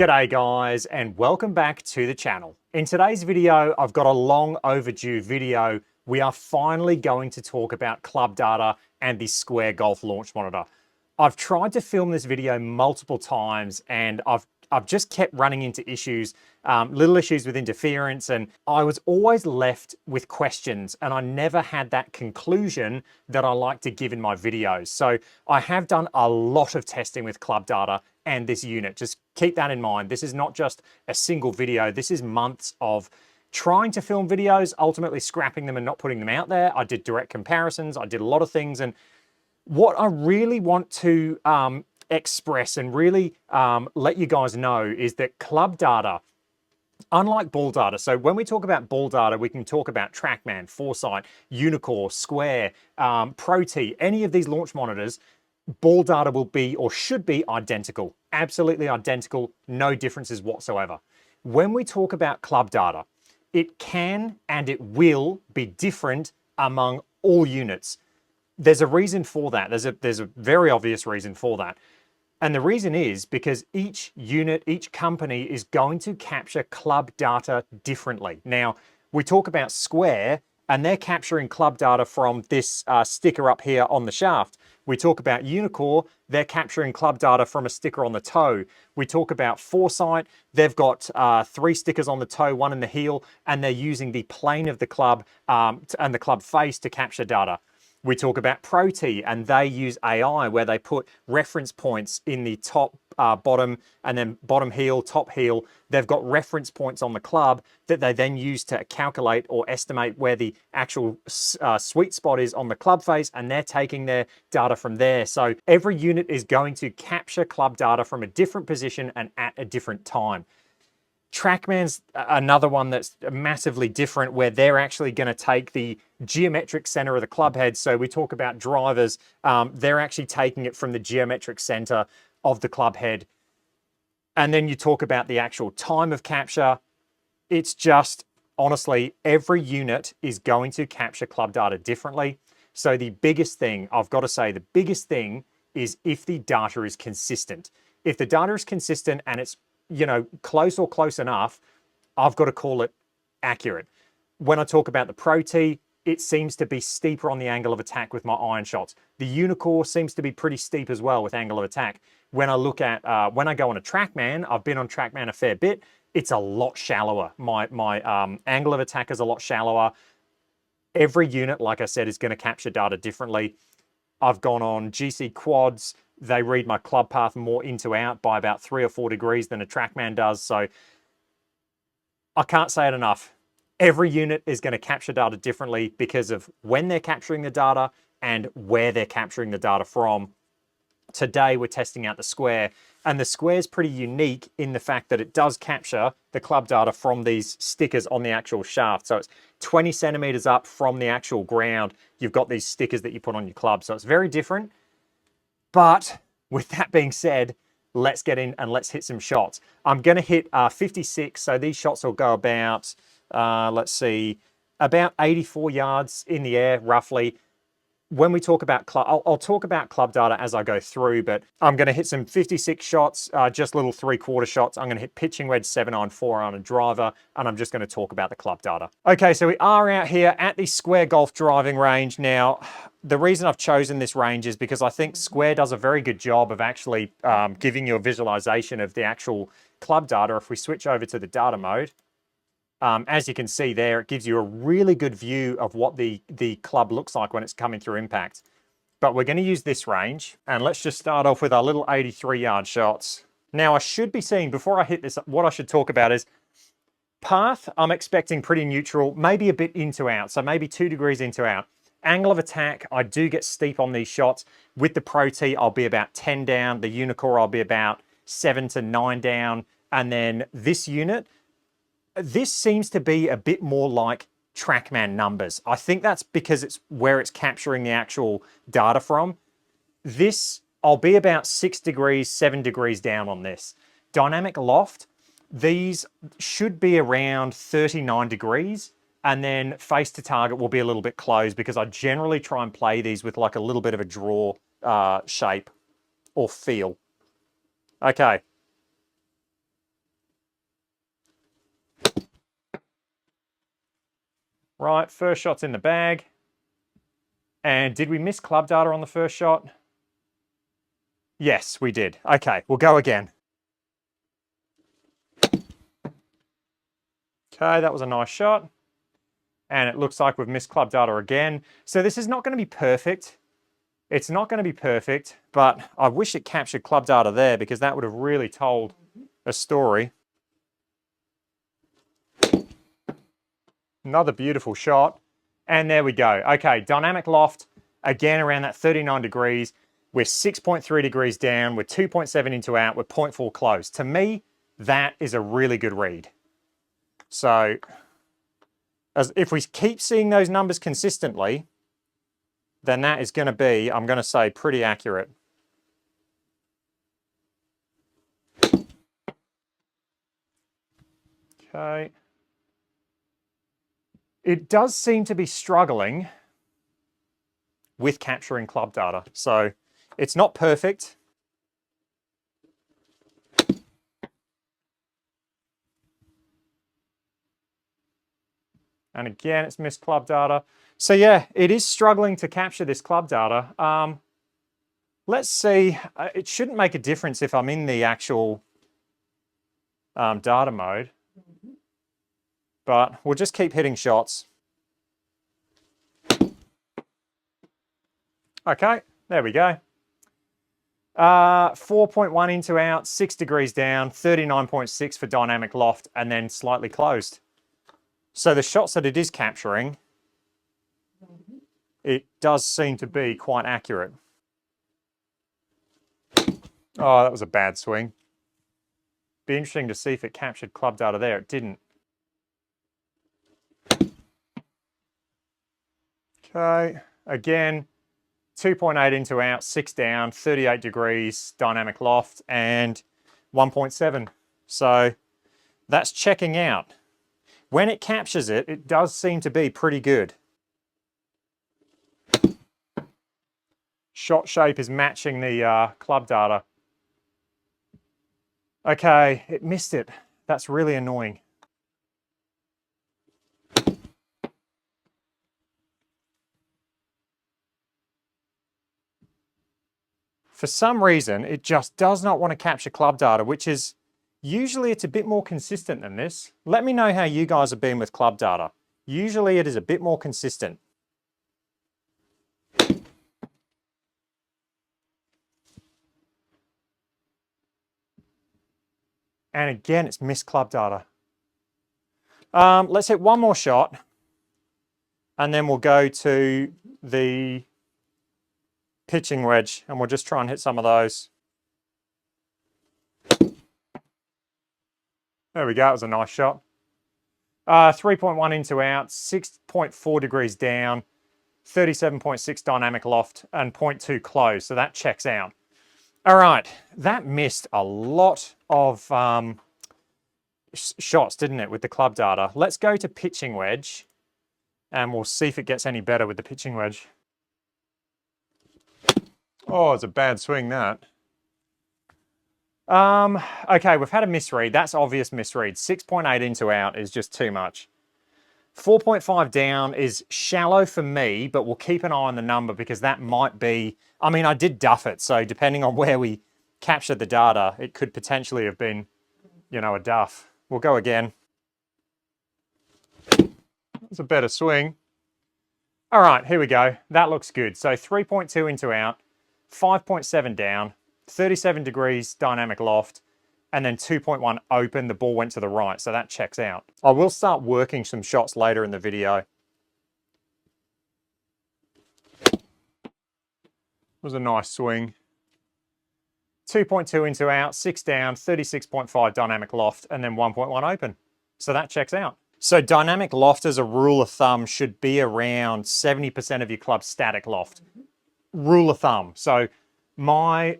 G'day guys, and welcome back to the channel. In today's video, I've got a long overdue video. We are finally going to talk about club data and the Square Golf Launch Monitor. I've tried to film this video multiple times and I've just kept running into issues, little issues with interference, and I was always left with questions and I never had that conclusion that I like to give in my videos. So I have done a lot of testing with club data and this unit. Just keep that in mind. This is not just a single video. This is months of trying to film videos, ultimately scrapping them and not putting them out there. I did direct comparisons. I did a lot of things. And what I really want to express and really let you guys know is that club data, unlike ball data, so when we talk about ball data, we can talk about TrackMan, Foresight, Unicore, Square, Pro T, any of these launch monitors. Ball data will be or should be identical, absolutely identical, no differences whatsoever. When we talk about club data, it can and it will be different among all units. There's a reason for that. There's a very obvious reason for that. And the reason is because each unit, each company is going to capture club data differently. Now, we talk about Square, and they're capturing club data from this sticker up here on the shaft. We talk about Unicore, they're capturing club data from a sticker on the toe. We talk about Foresight, they've got 3 stickers on the toe, 1 in the heel, and they're using the plane of the club and the club face to capture data. We talk about Pro T, and they use AI where they put reference points in the top, bottom, and then bottom heel, top heel. They've got reference points on the club that they then use to calculate or estimate where the actual sweet spot is on the club face, and they're taking their data from there. So every unit is going to capture club data from a different position and at a different time. TrackMan's another one that's massively different, where they're actually going to take the geometric center of the club head. So we talk about drivers, they're actually taking it from the geometric center of the club head. And then you talk about the actual time of capture. It's just, honestly, every unit is going to capture club data differently. So the biggest thing, I've got to say, the biggest thing is if the data is consistent. If the data is consistent and it's close or close enough, I've got to call it accurate. When I talk about the Pro T, it seems to be steeper on the angle of attack with my iron shots. The Unicore seems to be pretty steep as well with angle of attack. When I look at, when I go on a TrackMan, I've been on TrackMan a fair bit, it's a lot shallower. My angle of attack is a lot shallower. Every unit, like I said, is going to capture data differently. I've gone on GC quads. They read my club path more into out by about 3 or 4 degrees than a TrackMan does. So I can't say it enough. Every unit is going to capture data differently because of when they're capturing the data and where they're capturing the data from. Today, we're testing out the Square, and the Square is pretty unique in the fact that it does capture the club data from these stickers on the actual shaft. So it's 20 centimeters up from the actual ground. You've got these stickers that you put on your club. So it's very different. But with that being said, let's get in and let's hit some shots. I'm going to hit 56, so these shots will go about, let's see, about 84 yards in the air, roughly. When we talk about club, I'll talk about club data as I go through, but I'm going to hit some 56 shots, just little 3/4 shots. I'm going to hit pitching wedge 7-iron, 4-iron, and driver, and I'm just going to talk about the club data. Okay, so we are out here at the Square Golf driving range. Now, the reason I've chosen this range is because I think Square does a very good job of actually giving you a visualization of the actual club data. If we switch over to the data mode, as you can see there, it gives you a really good view of what the club looks like when it's coming through impact. But we're going to use this range, and let's just start off with our little 83-yard shots. Now, I should be seeing, before I hit this, what I should talk about is path. I'm expecting pretty neutral, maybe a bit into out, so maybe 2 degrees into out. Angle of attack, I do get steep on these shots. With the Pro T, I'll be about 10 down. The Unicore, I'll be about 7 to 9 down. And then this unit, this seems to be a bit more like TrackMan numbers. I think that's because it's where it's capturing the actual data from. This, I'll be about 6 degrees, 7 degrees down on this. Dynamic loft, these should be around 39 degrees. And then face to target will be a little bit closed because I generally try and play these with like a little bit of a draw shape or feel. Okay. Right, first shot's in the bag. And did we miss club data on the first shot? Yes, we did. Okay, we'll go again. Okay, that was a nice shot. And it looks like we've missed club data again. So this is not going to be perfect. It's not going to be perfect, but I wish it captured club data there because that would have really told a story. Another beautiful shot. And there we go. Okay, dynamic loft, again around that 39 degrees. We're 6.3 degrees down. We're 2.7 into out. We're 0.4 close. To me, that is a really good read. So if we keep seeing those numbers consistently, then that is going to be, I'm going to say, pretty accurate. Okay. It does seem to be struggling with capturing club data. So it's not perfect. And again, it's missed club data. So yeah, it is struggling to capture this club data. Let's see, it shouldn't make a difference if I'm in the actual data mode, but we'll just keep hitting shots. Okay, there we go. 4.1 into out, 6 degrees down, 39.6 for dynamic loft, and then slightly closed. So the shots that it is capturing, it does seem to be quite accurate. Oh, that was a bad swing. Be interesting to see if it captured club data there. It didn't. Okay, again, 2.8 into out, 6 down, 38 degrees, dynamic loft, and 1.7. So that's checking out. When it captures it, it does seem to be pretty good. Shot shape is matching the club data. Okay, it missed it. That's really annoying. For some reason, it just does not want to capture club data, which is usually it's a bit more consistent than this. Let me know how you guys have been with club data. Usually it is a bit more consistent. And again, it's missed club data. Let's hit one more shot. And then we'll go to the pitching wedge. And we'll just try and hit some of those. There we go, it was a nice shot. 3.1 into out, 6.4 degrees down, 37.6 dynamic loft, and 0.2 close. So that checks out. All right, that missed a lot of shots, didn't it, with the club data? Let's go to pitching wedge, and we'll see if it gets any better with the pitching wedge. Oh, it's a bad swing, that. Okay, we've had a misread. That's obvious misread. 6.8 into out is just too much. 4.5 down is shallow for me, but we'll keep an eye on the number because that might be, I mean, I did duff it. So depending on where we captured the data, it could potentially have been, you know, a duff. We'll go again. That's a better swing. All right, here we go. That looks good. So 3.2 into out, 5.7 down, 37 degrees dynamic loft, and then 2.1 open, the ball went to the right, so that checks out. I will start working some shots later in the video. It was a nice swing. 2.2 into out, 6 down, 36.5 dynamic loft, and then 1.1 open. So that checks out. So dynamic loft as a rule of thumb should be around 70% of your club's static loft. Rule of thumb. So my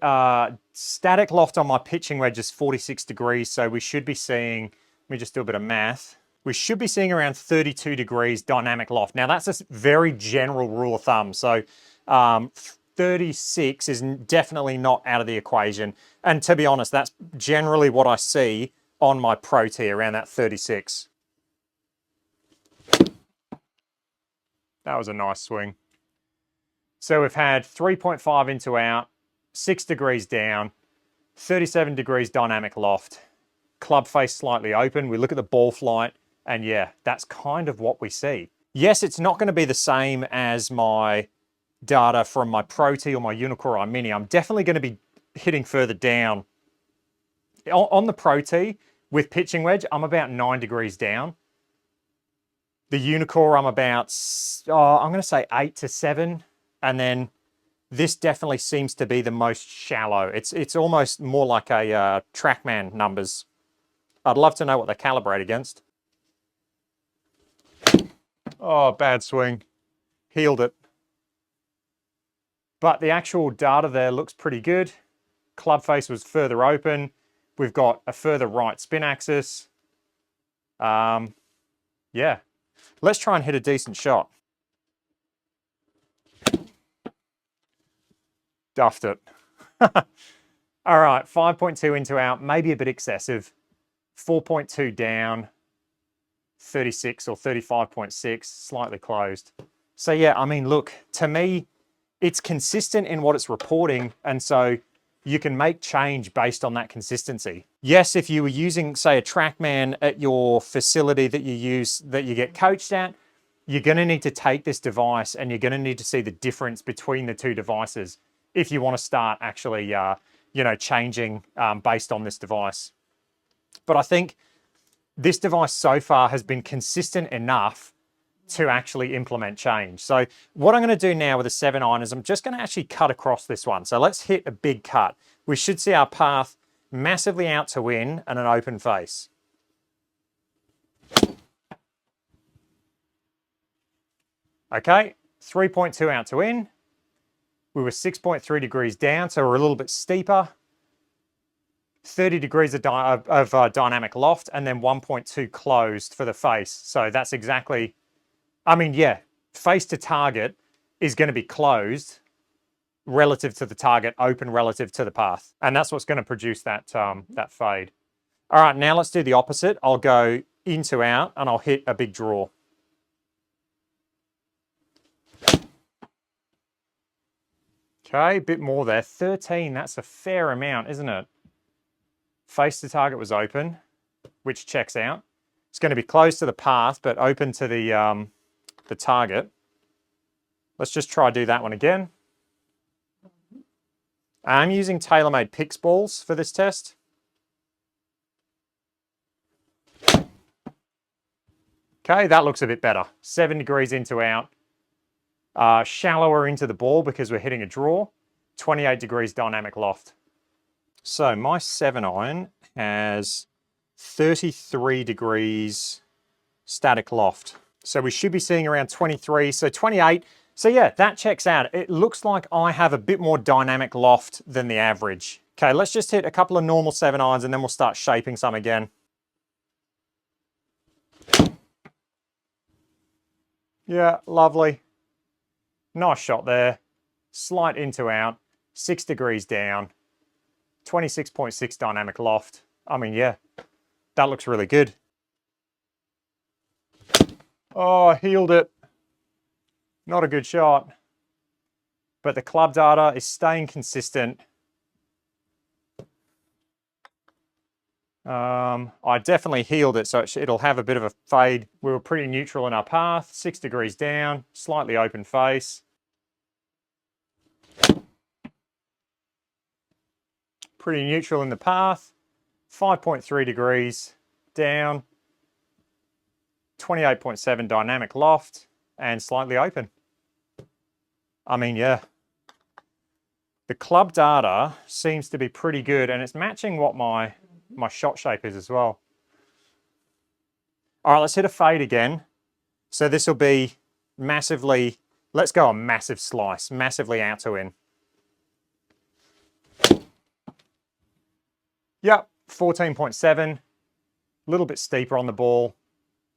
static loft on my pitching wedge is 46 degrees, so we should be seeing, let me just do a bit of math. We should be seeing around 32 degrees dynamic loft. Now that's a very general rule of thumb. So 36 is definitely not out of the equation. And to be honest, that's generally what I see on my Pro Tee, around that 36. That was a nice swing. So we've had 3.5 into out, 6 degrees down, 37 degrees dynamic loft, club face slightly open. We look at the ball flight, and yeah, that's kind of what we see. Yes, it's not going to be the same as my data from my Pro T or my Unicore Mini. I'm definitely going to be hitting further down. On the Pro T, with pitching wedge, I'm about 9 degrees down. The Unicore, I'm about, I'm going to say 8 to 7. And then this definitely seems to be the most shallow. It's almost more like a TrackMan numbers. I'd love to know what they calibrate against. Oh, bad swing. Healed it. But the actual data there looks pretty good. Club face was further open. We've got a further right spin axis. Yeah. Let's try and hit a decent shot. Duffed it. All right, 5.2 into out, maybe a bit excessive. 4.2 down, 36 or 35.6, slightly closed. So yeah, I mean, look, to me, it's consistent in what it's reporting, and so you can make change based on that consistency. Yes, if you were using, say, a TrackMan at your facility that you use, that you get coached at, you're going to need to take this device and you're going to need to see the difference between the two devices if you want to start actually, changing based on this device. But I think this device so far has been consistent enough to actually implement change. So what I'm going to do now with a 7-iron is I'm just going to actually cut across this one. So let's hit a big cut. We should see our path massively out to in and an open face. Okay, 3.2 out to in. We were 6.3 degrees down, so we're a little bit steeper. 30 degrees of dynamic loft, and then 1.2 closed for the face. So that's exactly, I mean, yeah, face to target is going to be closed relative to the target, open relative to the path. And that's what's going to produce that, that fade. All right, now let's do the opposite. I'll go into out, and I'll hit a big draw. Okay, a bit more there. 13, that's a fair amount, isn't it? Face to target was open, which checks out. It's going to be close to the path, but open to the target. Let's just try do that one again. I'm using TaylorMade Pix balls for this test. Okay, that looks a bit better. 7 degrees into out. Shallower into the ball because we're hitting a draw. 28 degrees dynamic loft. So my 7-iron has 33 degrees static loft. So we should be seeing around 23, so 28. So yeah, that checks out. It looks like I have a bit more dynamic loft than the average. Okay, let's just hit a couple of normal 7-irons and then we'll start shaping some again. Yeah, lovely. Nice shot there. Slight into out, 6 degrees down, 26.6 dynamic loft. I mean, yeah, that looks really good. Oh, healed it. Not a good shot. But the club data is staying consistent. I definitely healed it, so it'll have a bit of a fade. We were pretty neutral in our path, 6 degrees down, slightly open face. Pretty neutral in the path, 5.3 degrees down, 28.7 dynamic loft, and slightly open. I mean, yeah. The club data seems to be pretty good, and it's matching what my shot shape is as well. All right, let's hit a fade again. So this will be massively, let's go a massive slice, massively out to in. Yep, 14.7, a little bit steeper on the ball.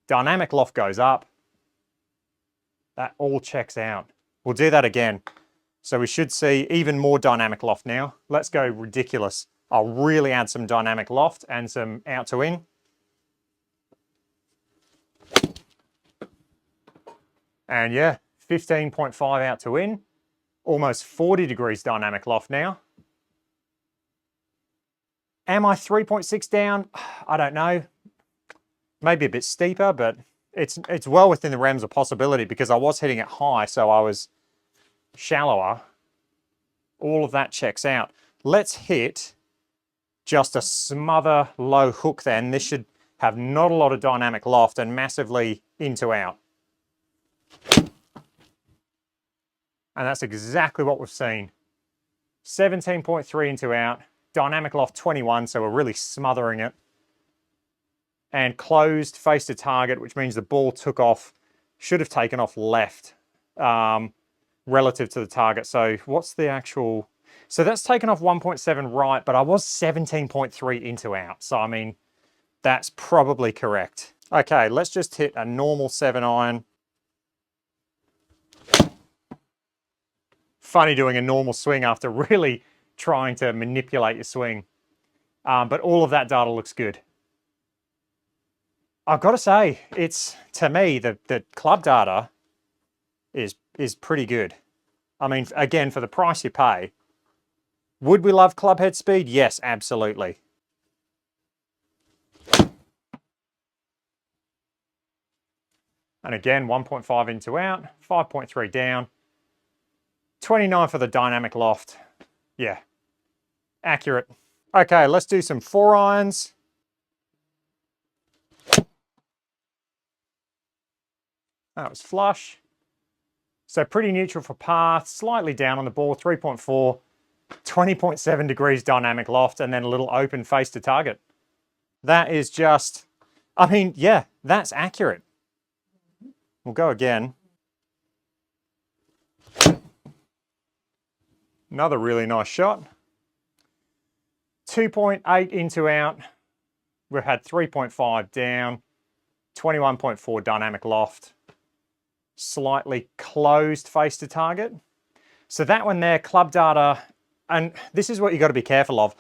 Dynamic loft goes up. That all checks out. We'll do that again. So we should see even more dynamic loft now. Let's go ridiculous. I'll really add some dynamic loft and some out to in. And yeah, 15.5 out to in, almost 40 degrees dynamic loft now. Am I 3.6 down? I don't know. Maybe a bit steeper, but it's well within the realms of possibility because I was hitting it high, so I was shallower. All of that checks out. Let's hit just a smother low hook then. This should have not a lot of dynamic loft and massively into out. And that's exactly what we've seen. 17.3 into out, dynamic loft 21, so we're really smothering it. And closed face to target, which means the ball took off, should have taken off left relative to the target. So what's the actual... So that's taken off 1.7 right, but I was 17.3 into out. So, I mean, that's probably correct. Okay, let's just hit a normal 7-iron. Funny doing a normal swing after really trying to manipulate your swing. But all of that data looks good. I've got to say, it's, to me, the club data is pretty good. I mean, again, for the price you pay, would we love club head speed? Yes, absolutely. And again, 1.5 into out, 5.3 down, 29 for the dynamic loft. Yeah, accurate. Okay, let's do some 4-irons. That was flush. So pretty neutral for path, slightly down on the ball, 3.4, 20.7 degrees dynamic loft, and then a little open face to target. That is just, I mean, yeah, that's accurate. We'll go again. Another really nice shot. 2.8 into out. We've had 3.5 down, 21.4 dynamic loft. Slightly closed face to target. So that one there, club data, and this is what you got to be careful of.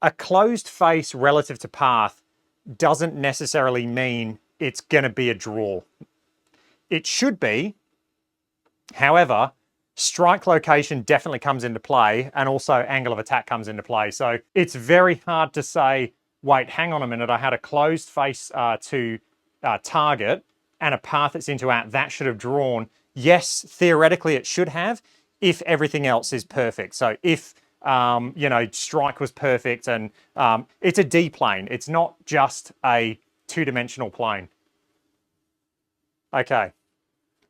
A closed face relative to path doesn't necessarily mean it's going to be a draw. It should be. However, strike location definitely comes into play, and also angle of attack comes into play. So it's very hard to say, wait, hang on a minute, I had a closed face to target and a path that's into out, that should have drawn. Yes, theoretically it should have, if everything else is perfect. So if, you know, strike was perfect and it's a D plane. It's not just a two-dimensional plane. Okay,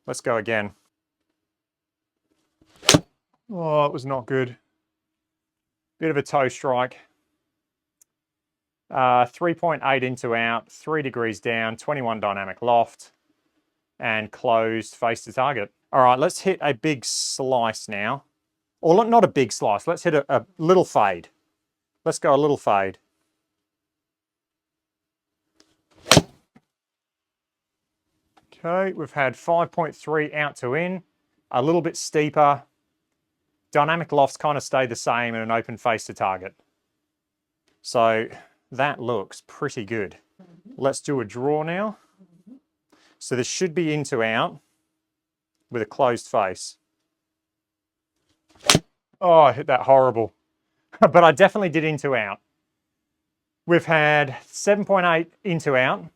let's go again. Oh, it was not good. Bit of a toe strike. 3.8 into out, 3 degrees down, 21 dynamic loft, and closed face to target. All right, let's hit a big slice now. Or not a big slice, let's hit a little fade. Let's go a little fade. Okay, we've had 5.3 out to in, a little bit steeper. Dynamic lofts kind of stay the same in an open face to target. So that looks pretty good. Let's do a draw now. So this should be into out with a closed face. Oh, I hit that horrible. But I definitely did into out. We've had 7.8 into out,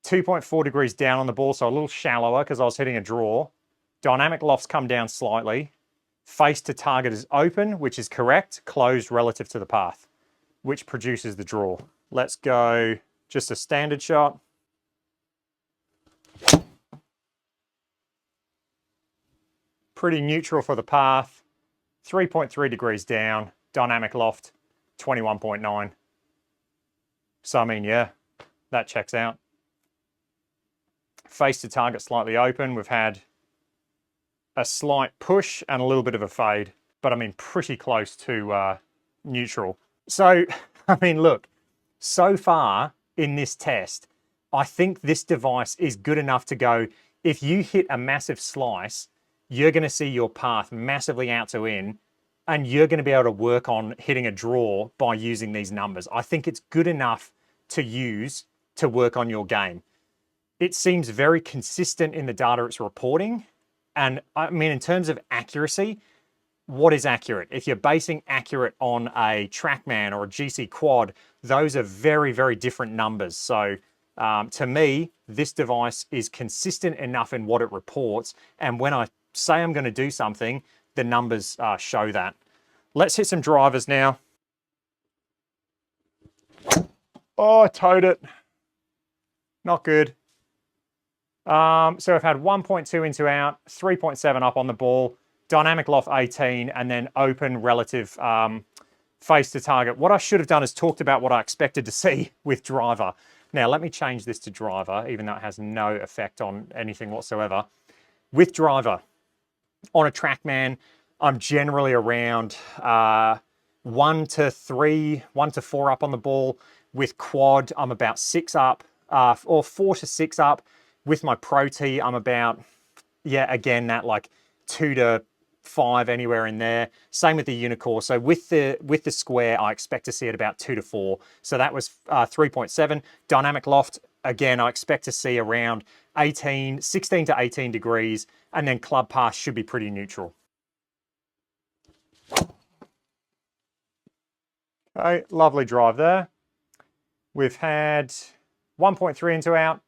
2.4 degrees down on the ball, so a little shallower because I was hitting a draw. Dynamic lofts come down slightly. Face to target is open, which is correct, closed relative to the path, which produces the draw. Let's go just a standard shot. Pretty neutral for the path, 3.3 degrees down, dynamic loft, 21.9. So, I mean, yeah, that checks out. Face to target slightly open. We've had a slight push and a little bit of a fade, but I mean, pretty close to neutral. So, I mean, look, so far in this test, I think this device is good enough to go, if you hit a massive slice, you're going to see your path massively out to in, and you're going to be able to work on hitting a draw by using these numbers. I think it's good enough to use to work on your game. it seems very consistent in the data it's reporting. And I mean, in terms of accuracy, what is accurate? If you're basing accurate on a TrackMan or a GC Quad, those are very, very different numbers. So to me, this device is consistent enough in what it reports. And when I say I'm going to do something, the numbers show that. Let's hit some drivers now. Oh, I towed it. Not good. So I've had 1.2 into out, 3.7 up on the ball, dynamic loft 18, and then open relative face to target. What I should have done is talked about what I expected to see with driver. Now, let me change this to driver, even though it has no effect on anything whatsoever. With driver, on a TrackMan, I'm generally around 1 to 3, 1 to 4 up on the ball. With quad, I'm about 6 up, or 4 to 6 up. With my Pro T, I'm about, yeah, again, that like 2 to 5, anywhere in there. Same with the Unicore. So with the square, I expect to see it about 2 to 4. So that was 3.7. Dynamic loft, again, I expect to see around 16 to 18 degrees. And then club pass should be pretty neutral. Okay, lovely drive there. We've had 1.3 into out,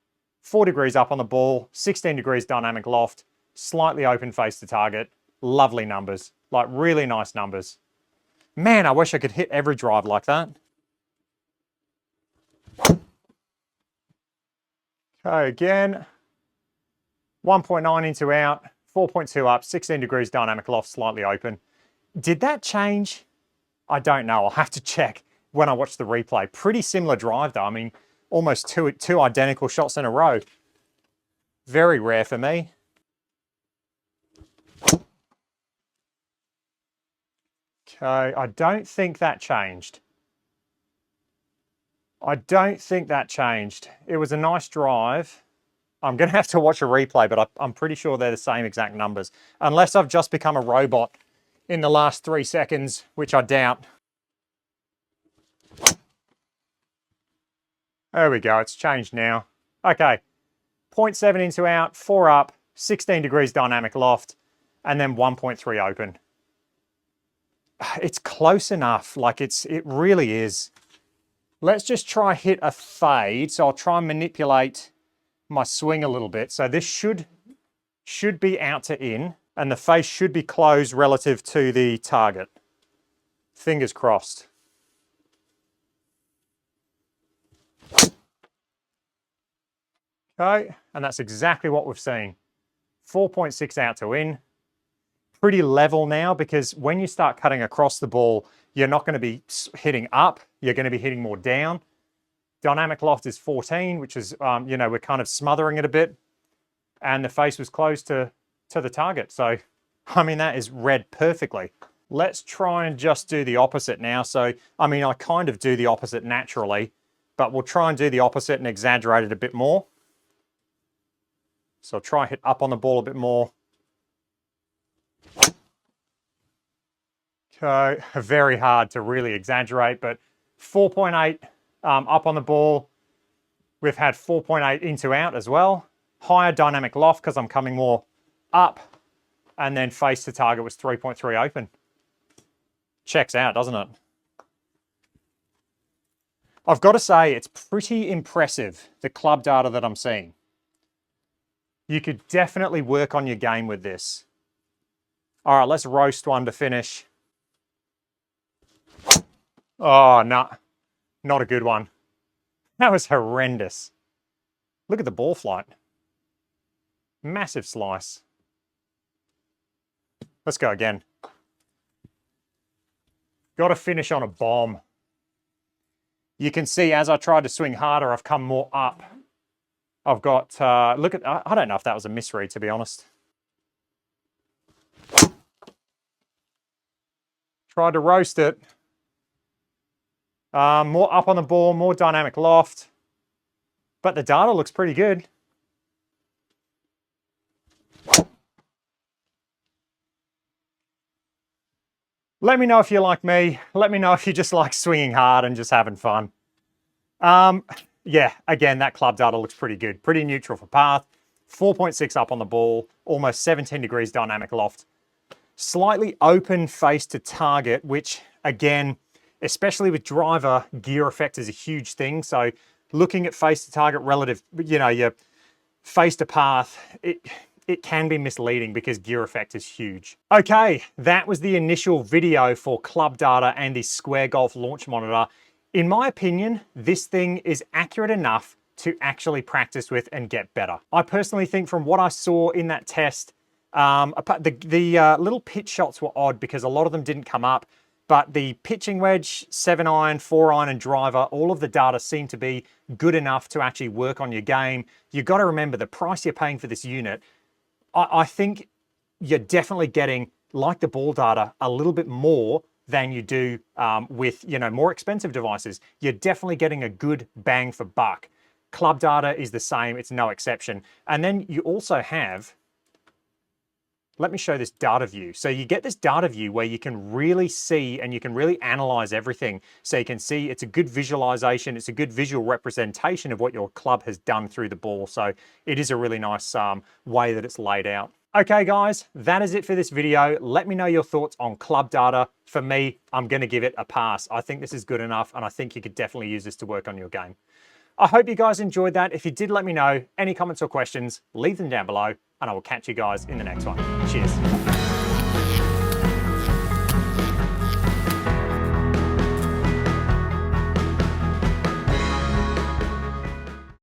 4 degrees up on the ball, 16 degrees dynamic loft, slightly open face to target. Lovely numbers, like really nice numbers. Man, I wish I could hit every drive like that. Okay, again, 1.9 into out, 4.2 up, 16 degrees dynamic loft, slightly open. Did that change? I don't know. I'll have to check when I watch the replay. Pretty similar drive though. I mean, almost two identical shots in a row. Very rare for me. Okay, I don't think that changed. I don't think that changed. It was a nice drive. I'm going to have to watch a replay, but I'm pretty sure they're the same exact numbers. Unless I've just become a robot in the last 3 seconds, which I doubt. There we go, it's changed now. Okay, 0.7 into out, 4 up, 16 degrees dynamic loft, and then 1.3 open. It's close enough, like it really is. Let's just try hit a fade. So I'll try and manipulate my swing a little bit. So this should be out to in, and the face should be closed relative to the target. Fingers crossed. Okay, and that's exactly what we've seen. 4.6 out to in. Pretty level now, because when you start cutting across the ball, you're not going to be hitting up, you're going to be hitting more down. Dynamic loft is 14, which is, you know, we're kind of smothering it a bit. And the face was close to the target. So, I mean, that is read perfectly. Let's try and just do the opposite now. So, I mean, I kind of do the opposite naturally, but we'll try and do the opposite and exaggerate it a bit more. So I'll try and hit up on the ball a bit more. Okay, very hard to really exaggerate, but 4.8 up on the ball. We've had 4.8 into out as well. Higher dynamic loft because I'm coming more up. And then face to target was 3.3 open. Checks out, doesn't it? I've got to say, it's pretty impressive, the club data that I'm seeing. You could definitely work on your game with this. All right, let's roast one to finish. Oh, no, not a good one. That was horrendous. Look at the ball flight. Massive slice. Let's go again. Got to finish on a bomb. You can see as I tried to swing harder, I've come more up. I've got, look at, I don't know if that was a misread, to be honest. Tried to roast it. More up on the ball, more dynamic loft. But the data looks pretty good. Let me know if you're like me. Let me know if you just like swinging hard and just having fun. yeah, again, that club data looks pretty good. Pretty neutral for path. 4.6 up on the ball, almost 17 degrees dynamic loft. Slightly open face to target, which again, especially with driver, gear effect is a huge thing. So looking at face to target relative, your face to path, it can be misleading because gear effect is huge. Okay, that was the initial video for club data and the Square Golf launch monitor. In my opinion, this thing is accurate enough to actually practice with and get better. I personally think from what I saw in that test, the little pitch shots were odd because a lot of them didn't come up, but the pitching wedge, 7-iron, 4-iron, and driver, all of the data seemed to be good enough to actually work on your game. You've got to remember the price you're paying for this unit. I think you're definitely getting, like the ball data, a little bit more than you do with more expensive devices. You're definitely getting a good bang for buck. Club data is the same, it's no exception. And then you also have, let me show this data view. So you get this data view where you can really see and you can really analyze everything. So you can see it's a good visualization, it's a good visual representation of what your club has done through the ball. So it is a really nice way that it's laid out. Okay guys, that is it for this video. Let me know your thoughts on club data. For me, I'm gonna give it a pass. I think this is good enough and I think you could definitely use this to work on your game. I hope you guys enjoyed that. If you did, let me know. Any comments or questions, leave them down below, and I will catch you guys in the next one. Cheers.